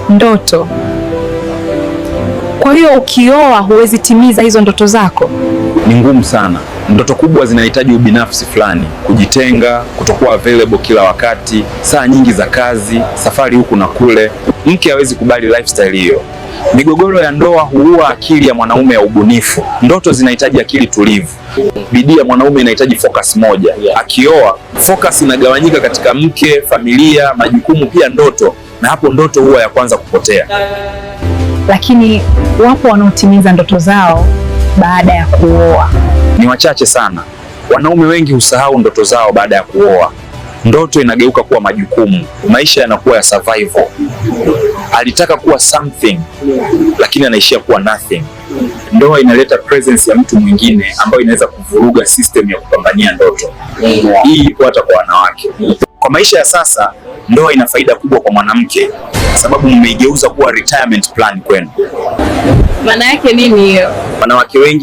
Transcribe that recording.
Ndoto. Kwa hiyo ukioa huwezi timiza hizo ndoto zako? Ni ngumu sana. Ndoto kubwa zinahitaji ubinafsi fulani, kujitenga, kutokuwa available kila wakati, saa nyingi za kazi, safari huku na kule. Mke hawezi kubali lifestyle hiyo. Migogoro ya ndoa huua akili ya mwanaume ya ubunifu. Ndoto zinahitaji akili tulivu. Bidii ya mwanaume inahitaji focus moja. Akioa, focus inagawanyika katika mke, familia, majukumu, pia ndoto, na hapo ndoto huwa ya kwanza kupotea. Lakini wapo wanaotimiza ndoto zao baada ya kuoa. Ni wachache sana. Wanaume wengi husahau ndoto zao baada ya kuoa. Ndoto inageuka kuwa majukumu, maisha yanakuwa ya survival. Alitaka kuwa something, lakini anaishia kuwa nothing. Ndoa inaleta presence ya mtu mwingine ambayo inaweza kuvuruga system ya kupambania ndoto. Hii ipo hata kwa wanawake. Kwa maisha ya sasa, ndoa ina faida kubwa kwa mwanamke, sababu mmeigeuza kuwa retirement plan kwenu. Maana yake nini hiyo? Wanawake wengi